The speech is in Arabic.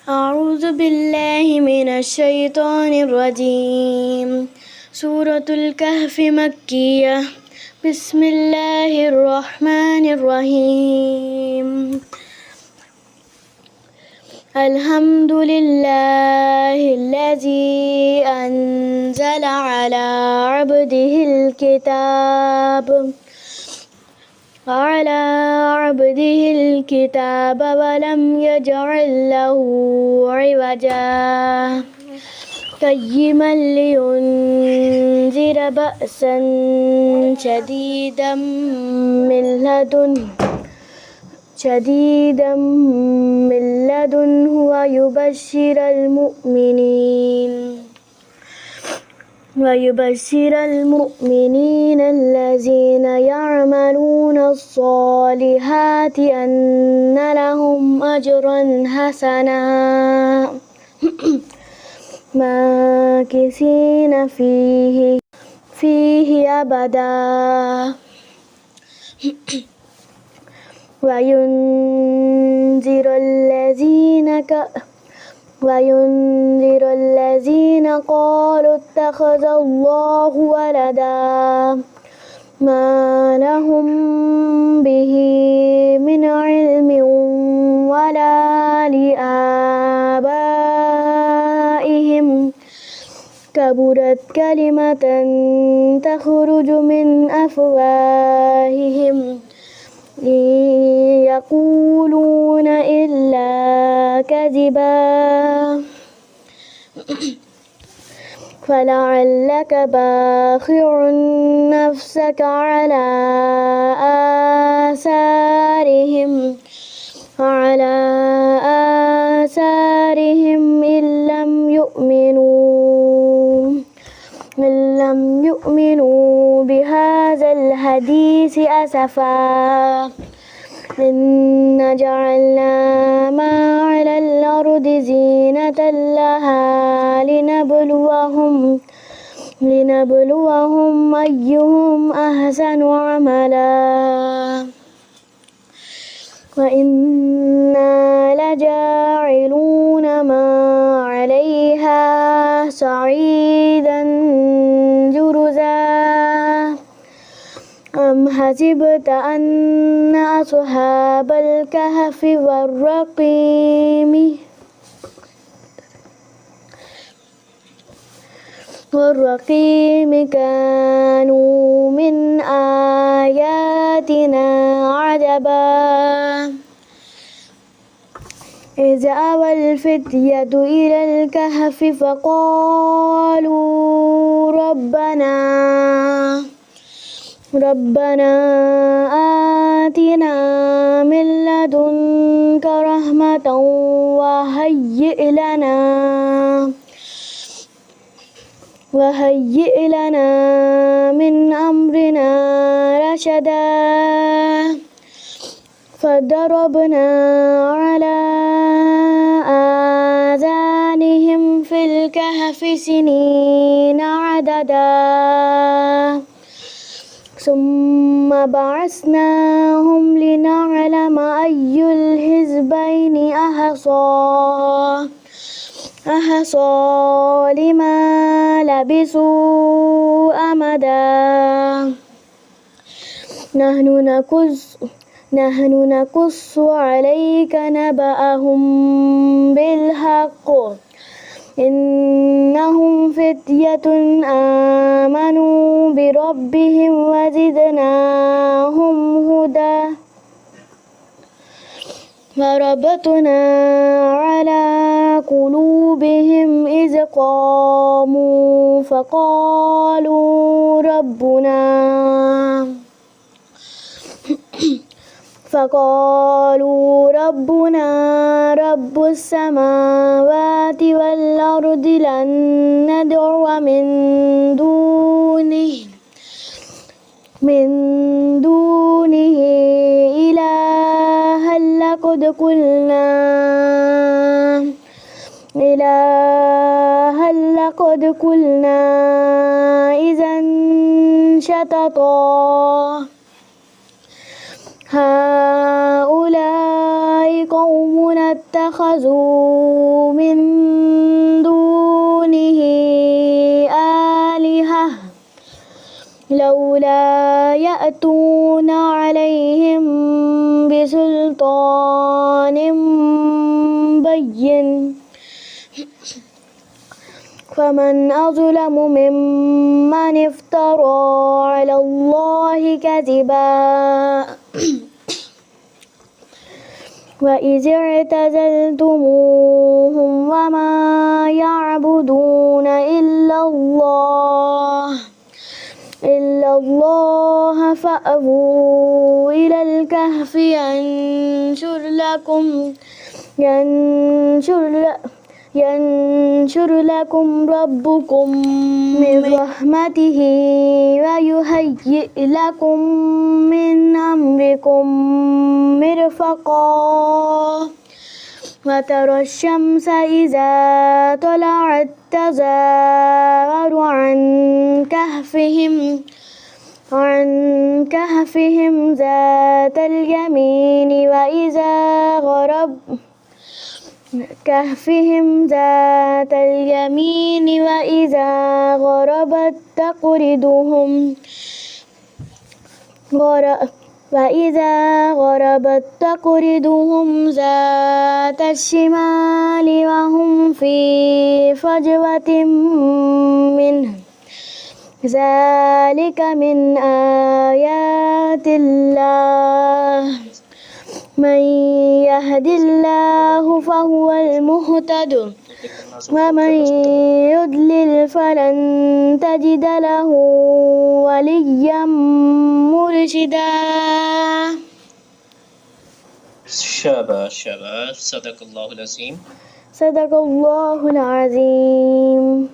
أعوذ بالله من الشيطان الرجيم. سورة الكهف مكية. بسم الله الرحمن الرحيم. الحمد لله الذي أنزل على عبده الكتاب ولم يجعل له عوجا قيما لينذر بأسا شديدا من لدنه ويبشر المؤمنين الذين يعملون الصالحات أن لهم أجرا حسنا ماكثين فيه أبدا وينذر الذين قالوا اتخذ الله ولدا ما لهم به من علم ولا لآبائهم كبرت كلمة تخرج من أفواههم إن يقولون إلا كذبا فلعلك باخع نفسك على آثارهم إن لم يؤمنوا بهذا الحديث أسفا إنا جعلنا ما على الأرض زينة لها لنبلوهم أيهم أحسن عملا وإنا لجاعلون ما عليها صعيدا جرزا أم حسبت أن أصحاب الكهف والرقيم كانوا من آياتنا عجبا إذ أوى الفتية إلى الكهف فقالوا ربنا آتنا من لدنك رحمة وهيئ لنا من أمرنا رشدا فضربنا على آذانهم في الكهف سنين عددا ثم بعثناهم لنعلم أي الحزبين أحصى لما لبثوا أمدا نحن نقص عليك نبأهم بالحق إنهم فتية آمنوا بربهم وزدناهم هدى وربطنا على قلوبهم إذ قاموا فقالوا ربنا رب السماوات والأرض لن ندعو من دونه إلها لقد قلنا إذا شططا هؤلاء قومنا اتخذوا من دونه آلهة لولا يأتون عليهم بسلطان بين فمن أظلم ممن افترى على الله كذبا وإذ اعتزلتموهم وما يعبدون إلا الله فأووا إلى الكهف ينشر لكم ربكم من رحمته ويهيئ لكم من أمركم مرفقا وترى الشمس إذا طلعت تزاور عن كهفهم ذات اليمين وإذا غربت تقرضهم ذات الشمال وهم في فجوة منه ذلك من آيات الله من يهد الله فهو المهتد ومن يضلل فلن تجد له وليا مرشدا. شاباش صدق الله العظيم. صدق الله العظيم.